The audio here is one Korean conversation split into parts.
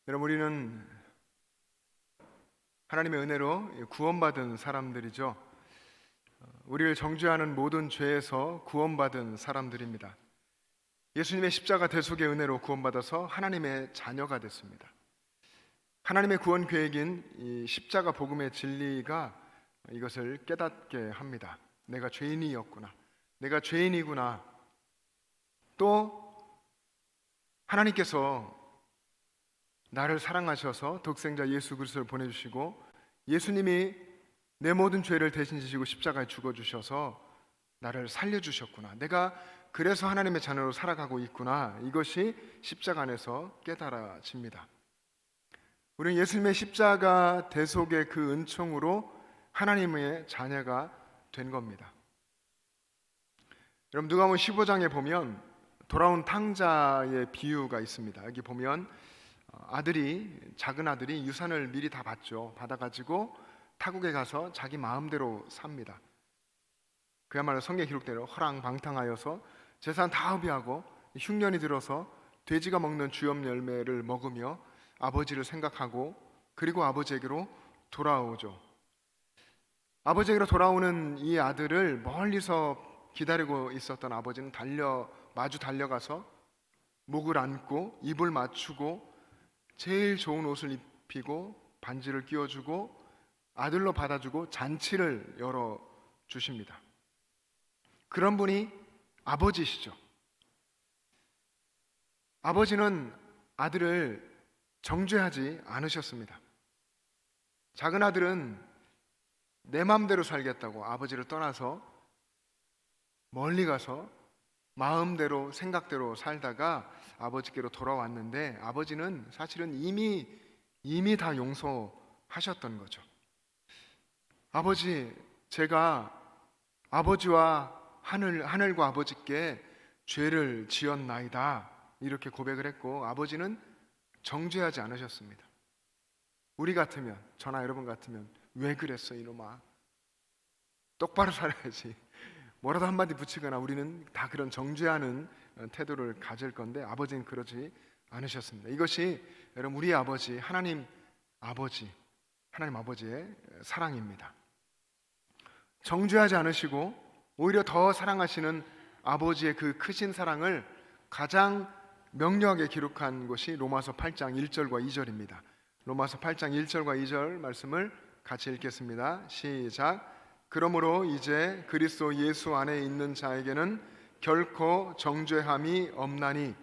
여러분, 우리는 하나님의 은혜로 구원받은 사람들이죠. 우리를 정죄하는 모든 죄에서 구원받은 사람들입니다. 예수님의 십자가 대속의 은혜로 구원받아서 하나님의 자녀가 됐습니다. 하나님의 구원 계획인 이 십자가 복음의 진리가 이것을 깨닫게 합니다. 내가 죄인이었구나. 내가 죄인이구나. 또 하나님께서 나를 사랑하셔서 독생자 예수 그리스도를 보내주시고 예수님이 내 모든 죄를 대신 지시고 십자가에 죽어주셔서 나를 살려주셨구나. 내가 그래서 하나님의 자녀로 살아가고 있구나. 이것이 십자가 안에서 깨달아집니다. 우리는 예수님의 십자가 대속의 그 은총으로 하나님의 자녀가 된 겁니다. 여러분, 누가복음 15장에 보면 돌아온 탕자의 비유가 있습니다. 여기 보면 작은 아들이 유산을 미리 다 받아가지고 타국에 가서 자기 마음대로 삽니다. 그야말로 성경에 기록대로 허랑방탕하여서 재산 다 허비하고 흉년이 들어서 돼지가 먹는 주엽 열매를 먹으며 아버지를 생각하고 그리고 아버지에게로 돌아오죠. 아버지에게로 돌아오는 이 아들을 멀리서 기다리고 있었던 아버지는 마주 달려가서 목을 안고 입을 맞추고 제일 좋은 옷을 입히고 반지를 끼워주고 아들로 받아주고 잔치를 열어주십니다. 그런 분이 아버지시죠. 아버지는 아들을 정죄하지 않으셨습니다. 작은 아들은 내 마음대로 살겠다고 아버지를 떠나서 멀리 가서 마음대로 생각대로 살다가 아버지께로 돌아왔는데 아버지는 사실은 이미 다 용서하셨던 거죠. 아버지, 제가 아버지와 하늘과 아버지께 죄를 지었나이다 이렇게 고백을 했고 아버지는 정죄하지 않으셨습니다. 우리 같으면, 저나 여러분 같으면 왜 그랬어 이놈아, 똑바로 살아야지, 뭐라도 한마디 붙이거나 우리는 다 그런 정죄하는 태도를 가질 건데 아버지는 그러지 않으셨습니다. 이것이 여러분 우리 아버지 하나님 아버지의 사랑입니다. 정죄하지 않으시고 오히려 더 사랑하시는 아버지의 그 크신 사랑을 가장 명료하게 기록한 것이 로마서 8장 1절과 2절입니다. 로마서 8장 1절과 2절 말씀을 같이 읽겠습니다. 시작. 그러므로 이제 그리스도 예수 안에 있는 자에게는 결코 정죄함이 없나니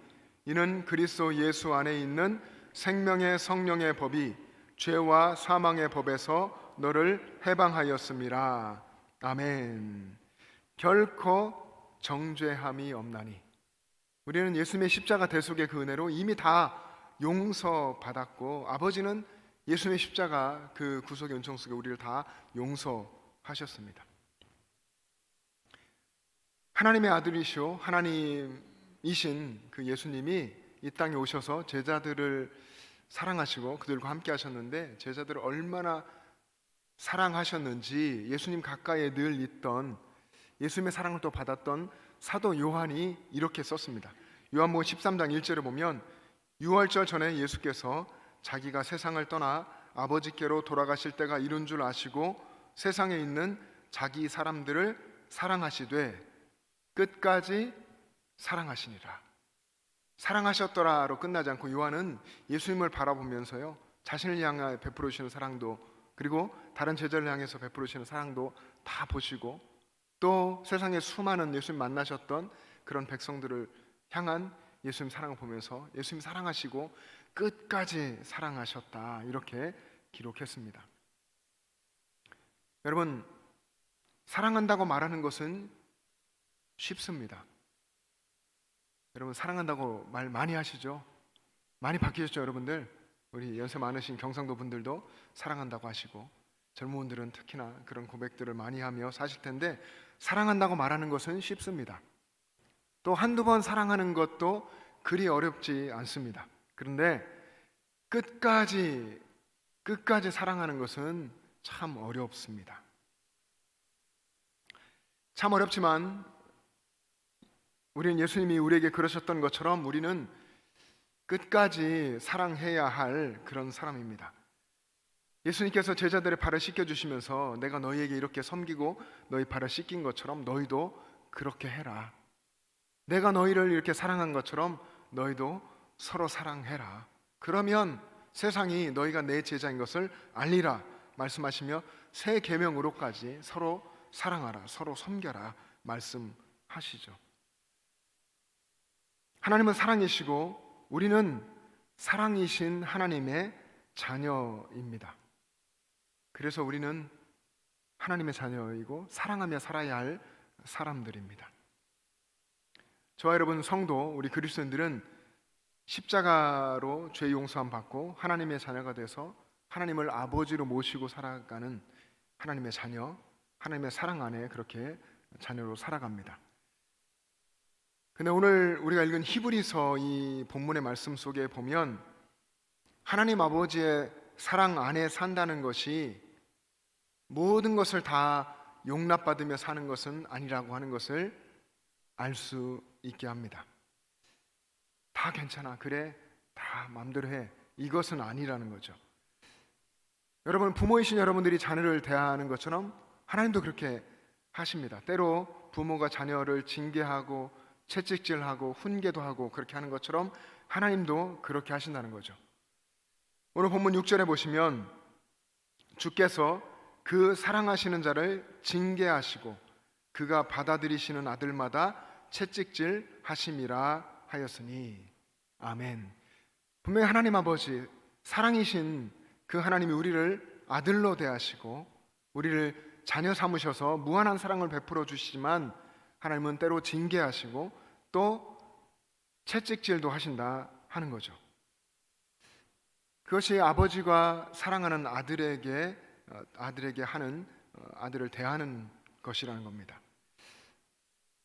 이는 그리스도 예수 안에 있는 생명의 성령의 법이 죄와 사망의 법에서 너를 해방하였음이라. 아멘. 결코 정죄함이 없나니 우리는 예수님의 십자가 대속의 그 은혜로 이미 다 용서받았고 아버지는 예수님의 십자가 그 구속의 은총 속에 우리를 다 용서하셨습니다. 하나님의 아들이시오 하나님이신 그 예수님이 이 땅에 오셔서 제자들을 사랑하시고 그들과 함께 하셨는데 제자들을 얼마나 사랑하셨는지 예수님 가까이에 늘 있던 예수님의 사랑을 또 받았던 사도 요한이 이렇게 썼습니다. 요한복음 13장 1절에 보면 유월절 전에 예수께서 자기가 세상을 떠나 아버지께로 돌아가실 때가 이른 줄 아시고 세상에 있는 자기 사람들을 사랑하시되 끝까지 사랑하시니라. 사랑하셨더라로 끝나지 않고 요한은 예수님을 바라보면서요 자신을 향해 베풀어 주시는 사랑도 그리고 다른 제자를 향해서 베풀어 주시는 사랑도 다 보시고 또 세상에 수많은 예수님 만나셨던 그런 백성들을 향한 예수님 사랑을 보면서 예수님 사랑하시고 끝까지 사랑하셨다 이렇게 기록했습니다. 여러분, 사랑한다고 말하는 것은 쉽습니다. 여러분 사랑한다고 말 많이 하시죠? 많이 바뀌셨죠 여러분들? 우리 연세 많으신 경상도 분들도 사랑한다고 하시고 젊은 분들은 특히나 그런 고백들을 많이 하며 사실 텐데 사랑한다고 말하는 것은 쉽습니다. 또 한두 번 사랑하는 것도 그리 어렵지 않습니다. 그런데 끝까지 사랑하는 것은 참 어렵습니다. 참 어렵지만 우리는 예수님이 우리에게 그러셨던 것처럼 우리는 끝까지 사랑해야 할 그런 사람입니다. 예수님께서 제자들의 발을 씻겨주시면서 내가 너희에게 이렇게 섬기고 너희 발을 씻긴 것처럼 너희도 그렇게 해라. 내가 너희를 이렇게 사랑한 것처럼 너희도 서로 사랑해라. 그러면 세상이 너희가 내 제자인 것을 알리라 말씀하시며 새 계명으로까지 서로 사랑하라, 서로 섬겨라 말씀하시죠. 하나님은 사랑이시고 우리는 사랑이신 하나님의 자녀입니다. 그래서 우리는 하나님의 자녀이고 사랑하며 살아야 할 사람들입니다. 저와 여러분 성도, 우리 그리스도인들은 십자가로 죄 용서함 받고 하나님의 자녀가 돼서 하나님을 아버지로 모시고 살아가는 하나님의 자녀, 하나님의 사랑 안에 그렇게 자녀로 살아갑니다. 근데 오늘 우리가 읽은 히브리서 이 본문의 말씀 속에 보면 하나님 아버지의 사랑 안에 산다는 것이 모든 것을 다 용납받으며 사는 것은 아니라고 하는 것을 알 수 있게 합니다. 다 괜찮아, 그래, 다 마음대로 해, 이것은 아니라는 거죠. 여러분, 부모이신 여러분들이 자녀를 대하는 것처럼 하나님도 그렇게 하십니다. 때로 부모가 자녀를 징계하고 채찍질하고 훈계도 하고 그렇게 하는 것처럼 하나님도 그렇게 하신다는 거죠. 오늘 본문 6절에 보시면 주께서 그 사랑하시는 자를 징계하시고 그가 받아들이시는 아들마다 채찍질 하심이라 하였으니. 아멘. 분명히 하나님 아버지 사랑이신 그 하나님이 우리를 아들로 대하시고 우리를 자녀 삼으셔서 무한한 사랑을 베풀어 주시지만 하나님은 때로 징계하시고 또 채찍질도 하신다 하는 거죠. 그것이 아버지가 사랑하는 아들에게 하는, 아들을 대하는 것이라는 겁니다.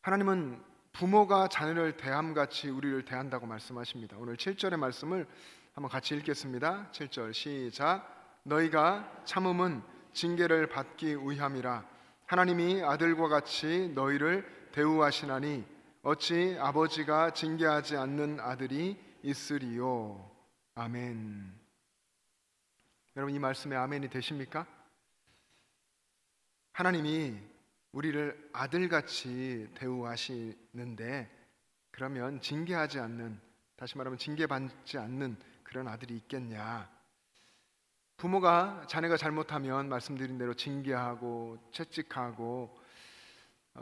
하나님은 부모가 자녀를 대함같이 우리를 대한다고 말씀하십니다. 오늘 7절의 말씀을 한번 같이 읽겠습니다. 7절 시작. 너희가 참음은 징계를 받기 위함이라. 하나님이 아들과 같이 너희를 대우하시나니 어찌 아버지가 징계하지 않는 아들이 있으리요. 아멘. 여러분, 이 말씀에 아멘이 되십니까? 하나님이 우리를 아들같이 대우하시는데 그러면 징계하지 않는, 다시 말하면 징계받지 않는 그런 아들이 있겠냐? 부모가 자녀가 잘못하면 말씀드린 대로 징계하고 채찍하고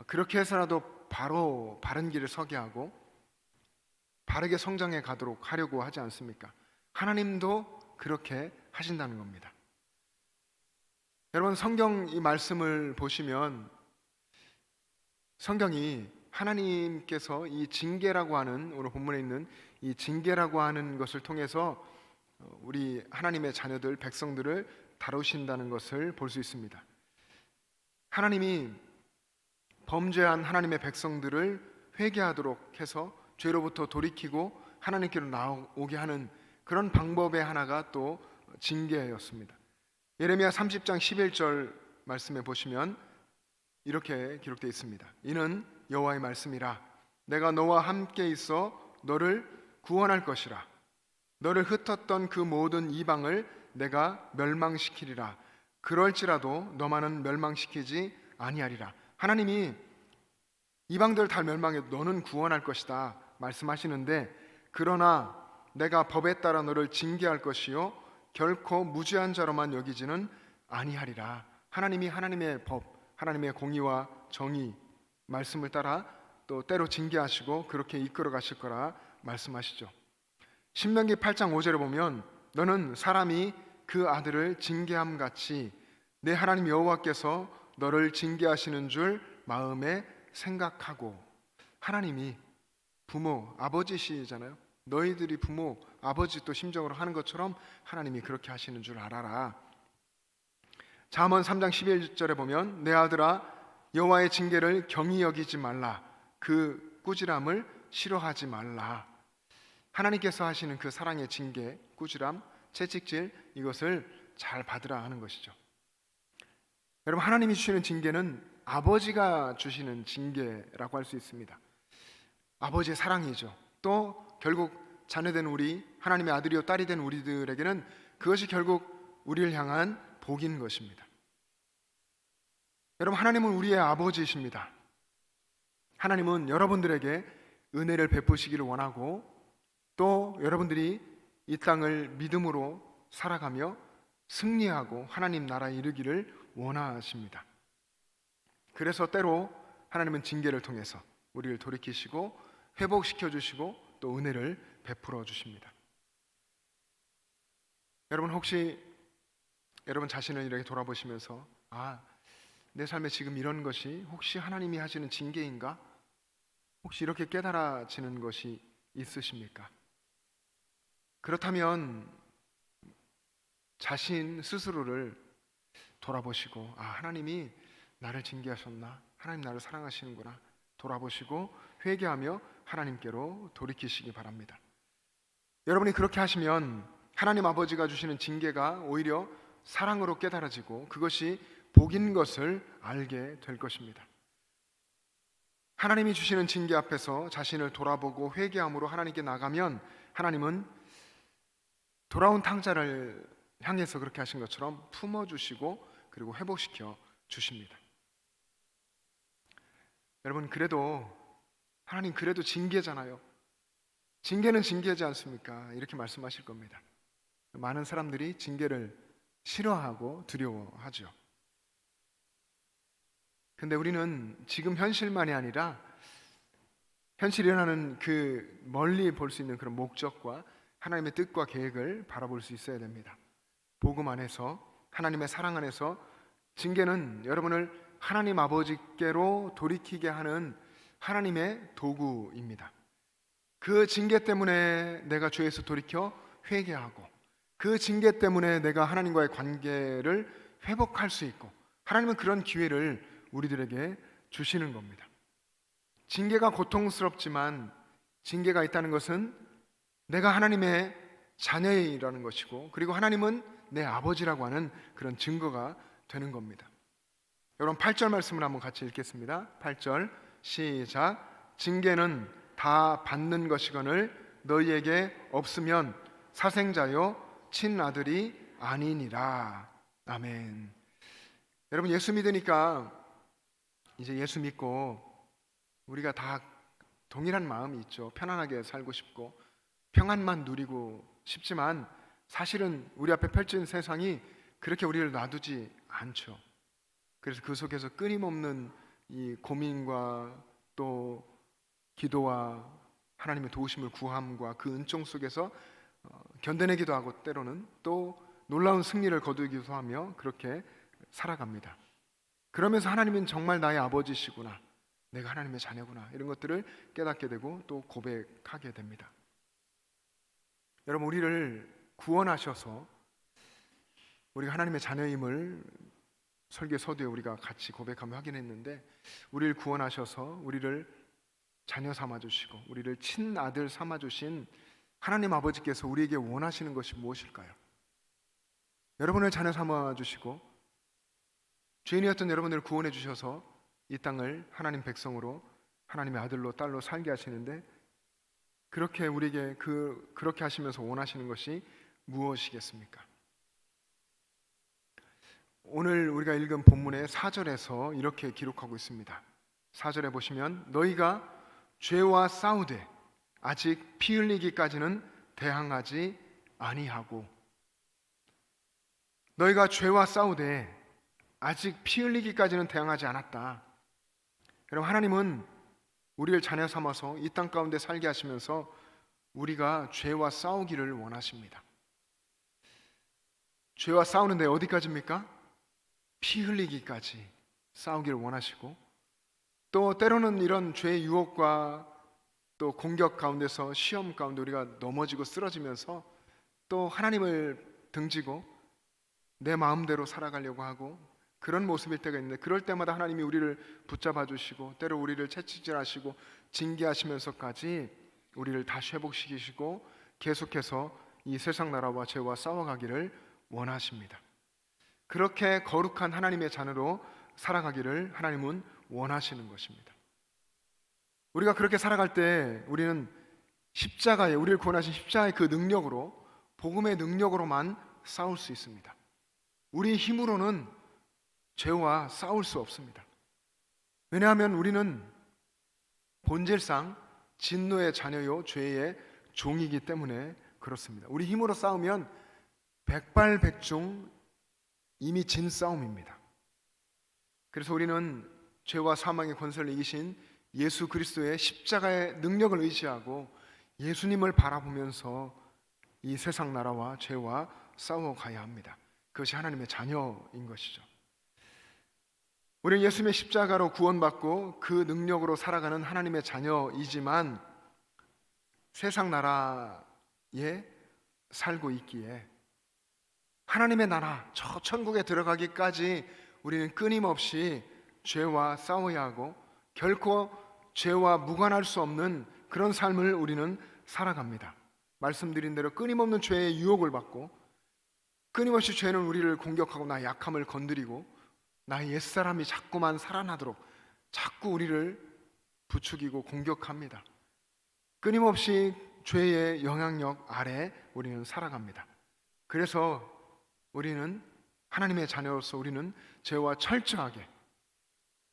그렇게 해서라도 바로 바른 길을 서게 하고 바르게 성장해 가도록 하려고 하지 않습니까? 하나님도 그렇게 하신다는 겁니다. 여러분, 성경 이 말씀을 보시면 성경이 하나님께서 이 징계라고 하는, 오늘 본문에 있는 이 징계라고 하는 것을 통해서 우리 하나님의 자녀들, 백성들을 다루신다는 것을 볼 수 있습니다. 하나님이 범죄한 하나님의 백성들을 회개하도록 해서 죄로부터 돌이키고 하나님께로 나오게 하는 그런 방법의 하나가 또 징계였습니다. 예레미야 30장 11절 말씀에 보시면 이렇게 기록되어 있습니다. 이는 여호와의 말씀이라. 내가 너와 함께 있어 너를 구원할 것이라. 너를 흩었던 그 모든 이방을 내가 멸망시키리라. 그럴지라도 너만은 멸망시키지 아니하리라. 하나님이 이방들 다 멸망해 너는 구원할 것이다 말씀하시는데, 그러나 내가 법에 따라 너를 징계할 것이요 결코 무죄한 자로만 여기지는 아니하리라. 하나님이 하나님의 법, 하나님의 공의와 정의 말씀을 따라 또 때로 징계하시고 그렇게 이끌어 가실 거라 말씀하시죠. 신명기 8장 5절에 보면 너는 사람이 그 아들을 징계함 같이 내 하나님 여호와께서 너를 징계하시는 줄 마음에 생각하고. 하나님이 부모, 아버지시잖아요. 너희들이 부모, 아버지 또 심정으로 하는 것처럼 하나님이 그렇게 하시는 줄 알아라. 잠언 3장 11절에 보면 내 아들아 여호와의 징계를 경히 여기지 말라. 그 꾸지람을 싫어하지 말라. 하나님께서 하시는 그 사랑의 징계, 꾸지람, 채찍질, 이것을 잘 받으라 하는 것이죠. 여러분, 하나님이 주시는 징계는 아버지가 주시는 징계라고 할 수 있습니다. 아버지의 사랑이죠. 또 결국 자녀된 우리 하나님의 아들이요 딸이 된 우리들에게는 그것이 결국 우리를 향한 복인 것입니다. 여러분, 하나님은 우리의 아버지이십니다. 하나님은 여러분들에게 은혜를 베푸시기를 원하고 또 여러분들이 이 땅을 믿음으로 살아가며 승리하고 하나님 나라에 이르기를 원하십니다. 그래서 때로 하나님은 징계를 통해서 우리를 돌이키시고 회복시켜 주시고 또 은혜를 베풀어 주십니다. 여러분, 혹시 여러분 자신을 이렇게 돌아보시면서 내 삶에 지금 이런 것이 혹시 하나님이 하시는 징계인가? 혹시 이렇게 깨달아지는 것이 있으십니까? 그렇다면 자신 스스로를 돌아보시고 하나님이 나를 징계하셨나? 하나님 나를 사랑하시는구나 돌아보시고 회개하며 하나님께로 돌이키시기 바랍니다. 여러분이 그렇게 하시면 하나님 아버지가 주시는 징계가 오히려 사랑으로 깨달아지고 그것이 복인 것을 알게 될 것입니다. 하나님이 주시는 징계 앞에서 자신을 돌아보고 회개함으로 하나님께 나가면 하나님은 돌아온 탕자를 향해서 그렇게 하신 것처럼 품어주시고 그리고 회복시켜 주십니다. 여러분, 하나님 그래도 징계잖아요. 징계는 징계지 않습니까? 이렇게 말씀하실 겁니다. 많은 사람들이 징계를 싫어하고 두려워하죠. 근데 우리는 지금 현실만이 아니라 현실이 일어나는 그 멀리 볼 수 있는 그런 목적과 하나님의 뜻과 계획을 바라볼 수 있어야 됩니다. 복음 안에서 하나님의 사랑 안에서 징계는 여러분을 하나님 아버지께로 돌이키게 하는 하나님의 도구입니다. 그 징계 때문에 내가 죄에서 돌이켜 회개하고 그 징계 때문에 내가 하나님과의 관계를 회복할 수 있고 하나님은 그런 기회를 우리들에게 주시는 겁니다. 징계가 고통스럽지만 징계가 있다는 것은 내가 하나님의 자녀이라는 것이고 그리고 하나님은 내 아버지라고 하는 그런 증거가 되는 겁니다. 여러분 8절 말씀을 한번 같이 읽겠습니다. 8절 시작. 징계는 다 받는 것이거늘 너희에게 없으면 사생자요 친아들이 아니니라. 아멘. 여러분, 예수 믿으니까 이제 예수 믿고 우리가 다 동일한 마음이 있죠. 편안하게 살고 싶고 평안만 누리고 싶지만 사실은 우리 앞에 펼쳐진 세상이 그렇게 우리를 놔두지 않죠. 그래서 그 속에서 끊임없는 이 고민과 또 기도와 하나님의 도우심을 구함과 그 은총 속에서 견뎌내기도 하고 때로는 또 놀라운 승리를 거두기도 하며 그렇게 살아갑니다. 그러면서 하나님은 정말 나의 아버지시구나, 내가 하나님의 자녀구나, 이런 것들을 깨닫게 되고 또 고백하게 됩니다. 여러분, 우리를 구원하셔서 우리가 하나님의 자녀임을 설교 서두에 우리가 같이 고백하며 확인했는데, 우리를 구원하셔서 우리를 자녀 삼아주시고 우리를 친아들 삼아주신 하나님 아버지께서 우리에게 원하시는 것이 무엇일까요? 여러분을 자녀 삼아주시고 죄인이었던 여러분들을 구원해 주셔서 이 땅을 하나님 백성으로 하나님의 아들로 딸로 살게 하시는데, 그렇게 우리에게 그렇게 하시면서 원하시는 것이 무엇이겠습니까? 오늘 우리가 읽은 본문의 4절에서 이렇게 기록하고 있습니다. 4절에 보시면 너희가 죄와 싸우되 아직 피 흘리기까지는 대항하지 아니하고, 너희가 죄와 싸우되 아직 피 흘리기까지는 대항하지 않았다. 여러분, 하나님은 우리를 자녀 삼아서 이 땅 가운데 살게 하시면서 우리가 죄와 싸우기를 원하십니다. 죄와 싸우는데 어디까지입니까? 피 흘리기까지 싸우기를 원하시고, 또 때로는 이런 죄의 유혹과 또 공격 가운데서 시험 가운데 우리가 넘어지고 쓰러지면서 또 하나님을 등지고 내 마음대로 살아가려고 하고 그런 모습일 때가 있는데, 그럴 때마다 하나님이 우리를 붙잡아 주시고 때로 우리를 채찍질하시고 징계하시면서까지 우리를 다시 회복시키시고 계속해서 이 세상 나라와 죄와 싸워가기를 원하십니다. 그렇게 거룩한 하나님의 자녀로 살아가기를 하나님은 원하시는 것입니다. 우리가 그렇게 살아갈 때 우리는 십자가에, 우리를 구원하신 십자가의 그 능력으로, 복음의 능력으로만 싸울 수 있습니다. 우리 힘으로는 죄와 싸울 수 없습니다. 왜냐하면 우리는 본질상 진노의 자녀요 죄의 종이기 때문에 그렇습니다. 우리 힘으로 싸우면 백발백중 이미 진 싸움입니다. 그래서 우리는 죄와 사망의 권세를 이기신 예수 그리스도의 십자가의 능력을 의지하고 예수님을 바라보면서 이 세상 나라와 죄와 싸워가야 합니다. 그것이 하나님의 자녀인 것이죠. 우리는 예수님의 십자가로 구원받고 그 능력으로 살아가는 하나님의 자녀이지만 세상 나라에 살고 있기에 하나님의 나라, 저 천국에 들어가기까지 우리는 끊임없이 죄와 싸워야 하고 결코 죄와 무관할 수 없는 그런 삶을 우리는 살아갑니다. 말씀드린 대로 끊임없는 죄의 유혹을 받고 끊임없이 죄는 우리를 공격하고 나의 약함을 건드리고 나의 옛사람이 자꾸만 살아나도록 자꾸 우리를 부추기고 공격합니다. 끊임없이 죄의 영향력 아래 우리는 살아갑니다. 그래서 우리는 하나님의 자녀로서 우리는 죄와 철저하게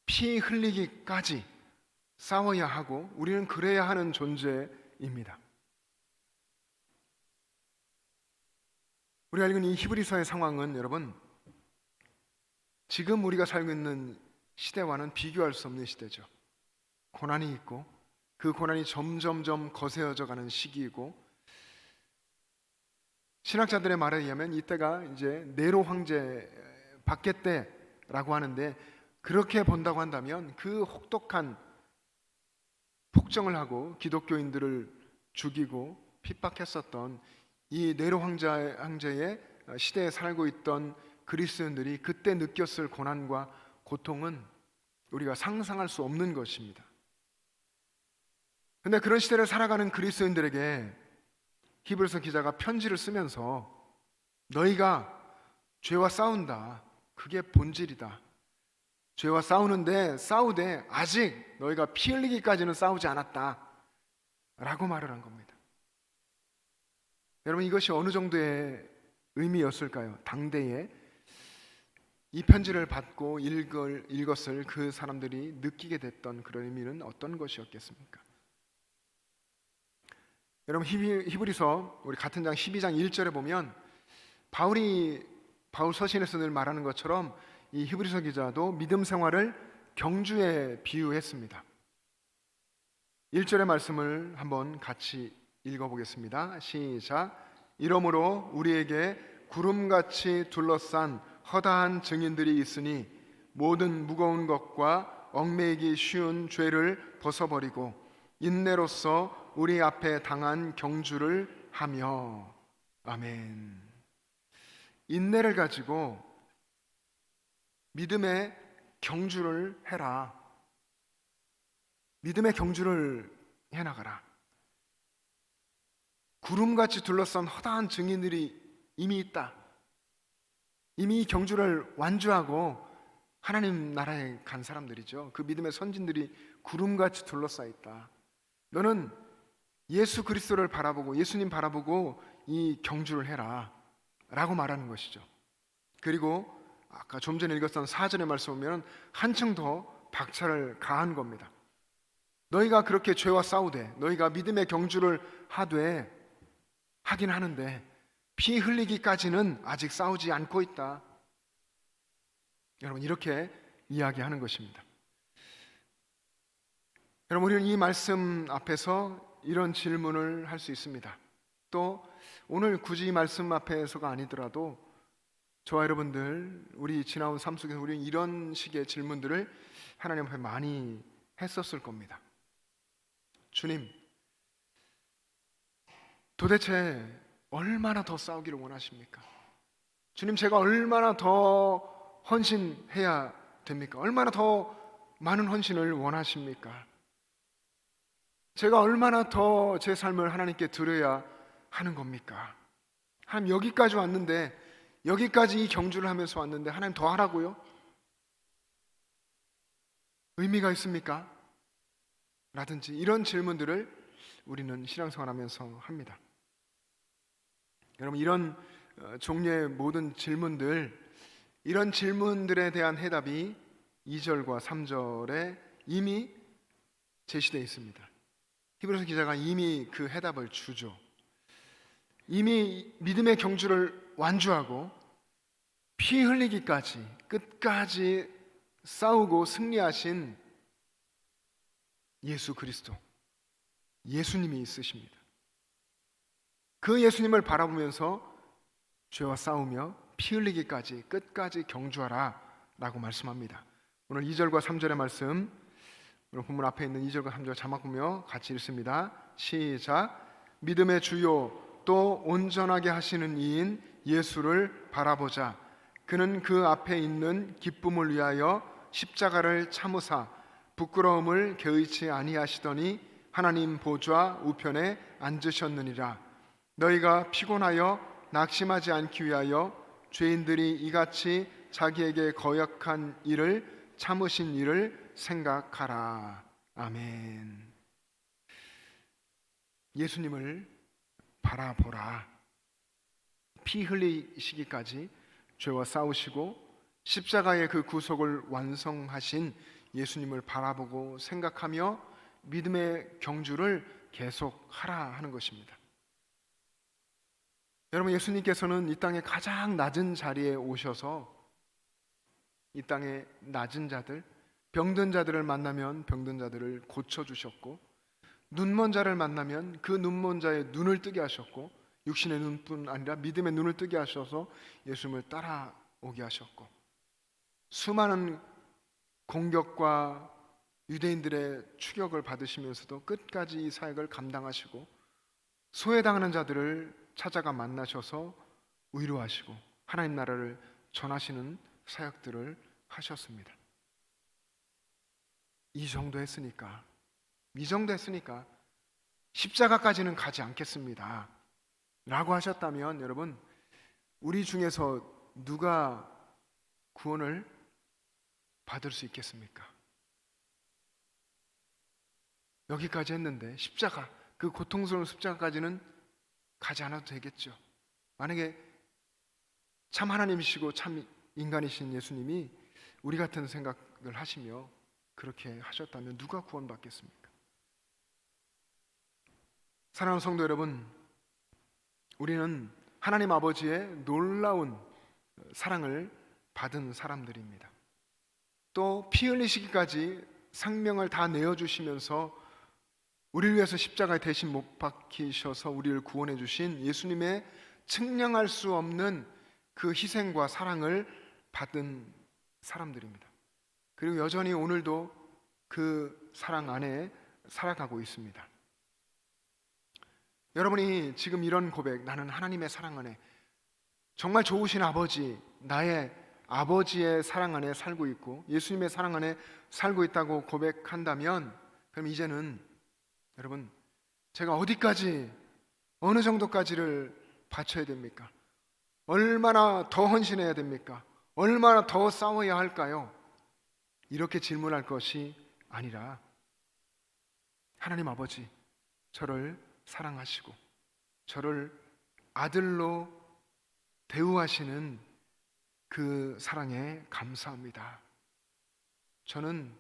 피 흘리기까지 싸워야 하고 우리는 그래야 하는 존재입니다. 우리가 읽은 이 히브리서의 상황은 여러분 지금 우리가 살고 있는 시대와는 비교할 수 없는 시대죠. 고난이 있고 그 고난이 점점점 거세어져 가는 시기이고 신학자들의 말에 의하면 이때가 이제 네로 황제 박해 때라고 하는데 그렇게 본다고 한다면 그 혹독한 폭정을 하고 기독교인들을 죽이고 핍박했었던 이 네로 황제의 시대에 살고 있던 그리스도인들이 그때 느꼈을 고난과 고통은 우리가 상상할 수 없는 것입니다. 그런데 그런 시대를 살아가는 그리스도인들에게 히브리서 기자가 편지를 쓰면서 너희가 죄와 싸운다. 그게 본질이다. 죄와 싸우는데 싸우되 아직 너희가 피 흘리기까지는 싸우지 않았다. 라고 말을 한 겁니다. 여러분 이것이 어느 정도의 의미였을까요? 당대에 이 편지를 받고 읽었을 그 사람들이 느끼게 됐던 그런 의미는 어떤 것이었겠습니까? 여러분 히브리서 우리 같은 장 12장 1절에 보면 바울 서신에서 늘 말하는 것처럼 이 히브리서 기자도 믿음 생활을 경주에 비유했습니다. 1절의 말씀을 한번 같이 읽어보겠습니다. 시작. 이러므로 우리에게 구름같이 둘러싼 허다한 증인들이 있으니 모든 무거운 것과 얽매이기 쉬운 죄를 벗어버리고 인내로써 우리 앞에 당한 경주를 하며. 아멘. 인내를 가지고 믿음의 경주를 해라. 믿음의 경주를 해나가라. 구름같이 둘러싼 허다한 증인들이 이미 있다. 이미 이 경주를 완주하고 하나님 나라에 간 사람들이죠. 그 믿음의 선진들이 구름같이 둘러싸여 있다. 너는 예수 그리스도를 바라보고 예수님 바라보고 이 경주를 해라 라고 말하는 것이죠. 그리고 아까 좀 전에 읽었던 4절의 말씀 보면 한층 더 박차를 가한 겁니다. 너희가 그렇게 죄와 싸우되 너희가 믿음의 경주를 하긴 하는데 피 흘리기까지는 아직 싸우지 않고 있다. 여러분 이렇게 이야기하는 것입니다. 여러분 우리는 이 말씀 앞에서 이런 질문을 할 수 있습니다. 또 오늘 굳이 이 말씀 앞에서가 아니더라도 저와 여러분들 우리 지나온 삶 속에서 우리는 이런 식의 질문들을 하나님 앞에 많이 했었을 겁니다. 주님, 도대체 얼마나 더 싸우기를 원하십니까? 주님, 제가 얼마나 더 헌신해야 됩니까? 얼마나 더 많은 헌신을 원하십니까? 제가 얼마나 더 제 삶을 하나님께 드려야 하는 겁니까? 하나님 여기까지 왔는데 여기까지 이 경주를 하면서 왔는데 하나님 더 하라고요? 의미가 있습니까? 라든지 이런 질문들을 우리는 신앙생활하면서 합니다. 여러분, 이런 종류의 모든 질문들, 이런 질문들에 대한 해답이 2절과 3절에 이미 제시되어 있습니다. 히브리서 기자가 이미 그 해답을 주죠. 이미 믿음의 경주를 완주하고 피 흘리기까지 끝까지 싸우고 승리하신 예수 그리스도, 예수님이 있으십니다. 그 예수님을 바라보면서 죄와 싸우며 피 흘리기까지 끝까지 경주하라 라고 말씀합니다. 오늘 2절과 3절의 말씀, 오늘 본문 앞에 있는 2절과 3절 자막 보며 같이 읽습니다. 시작. 믿음의 주요 또 온전하게 하시는 이인 예수를 바라보자. 그는 그 앞에 있는 기쁨을 위하여 십자가를 참으사 부끄러움을 개의치 아니하시더니 하나님 보좌 우편에 앉으셨느니라. 너희가 피곤하여 낙심하지 않기 위하여 죄인들이 이같이 자기에게 거역한 일을 참으신 일을 생각하라. 아멘. 예수님을 바라보라. 피 흘리시기까지 죄와 싸우시고 십자가의 그 구속을 완성하신 예수님을 바라보고 생각하며 믿음의 경주를 계속하라 하는 것입니다. 여러분, 예수님께서는 이 땅에 가장 낮은 자리에 오셔서 이 땅의 낮은 자들, 병든 자들을 만나면 병든 자들을 고쳐주셨고, 눈먼 자를 만나면 그 눈먼 자의 눈을 뜨게 하셨고, 육신의 눈뿐 아니라 믿음의 눈을 뜨게 하셔서 예수님을 따라오게 하셨고, 수많은 공격과 유대인들의 추격을 받으시면서도 끝까지 이 사역을 감당하시고, 소외당하는 자들을 찾아가 만나셔서 위로하시고 하나님 나라를 전하시는 사역들을 하셨습니다. 이 정도 했으니까 십자가까지는 가지 않겠습니다 라고 하셨다면, 여러분, 우리 중에서 누가 구원을 받을 수 있겠습니까? 여기까지 했는데 십자가, 그 고통스러운 십자가까지는 가지 않아도 되겠죠. 만약에 참 하나님이시고 참 인간이신 예수님이 우리 같은 생각을 하시며 그렇게 하셨다면 누가 구원받겠습니까? 사랑하는 성도 여러분, 우리는 하나님 아버지의 놀라운 사랑을 받은 사람들입니다. 또 피 흘리시기까지 생명을 다 내어주시면서 우리를 위해서 십자가에 대신 못 박히셔서 우리를 구원해 주신 예수님의 측량할 수 없는 그 희생과 사랑을 받은 사람들입니다. 그리고 여전히 오늘도 그 사랑 안에 살아가고 있습니다. 여러분이 지금 이런 고백, 나는 하나님의 사랑 안에, 정말 좋으신 아버지, 나의 아버지의 사랑 안에 살고 있고 예수님의 사랑 안에 살고 있다고 고백한다면, 그럼 이제는 여러분, 제가 어디까지, 어느 정도까지를 바쳐야 됩니까? 얼마나 더 헌신해야 됩니까? 얼마나 더 싸워야 할까요? 이렇게 질문할 것이 아니라, 하나님 아버지, 저를 사랑하시고 저를 아들로 대우하시는 그 사랑에 감사합니다. 저는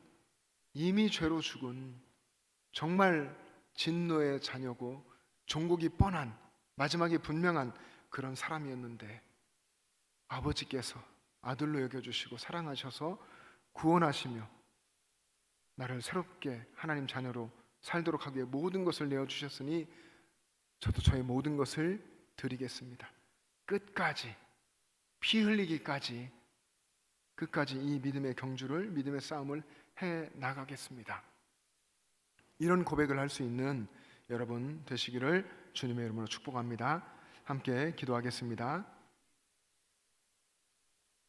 이미 죄로 죽은 정말 진노의 자녀고 종국이 뻔한, 마지막이 분명한 그런 사람이었는데 아버지께서 아들로 여겨주시고 사랑하셔서 구원하시며 나를 새롭게 하나님 자녀로 살도록 하기 위해 모든 것을 내어주셨으니 저도 저의 모든 것을 드리겠습니다. 끝까지, 피 흘리기까지, 끝까지 이 믿음의 경주를, 믿음의 싸움을 해 나가겠습니다. 이런 고백을 할 수 있는 여러분 되시기를 주님의 이름으로 축복합니다. 함께 기도하겠습니다.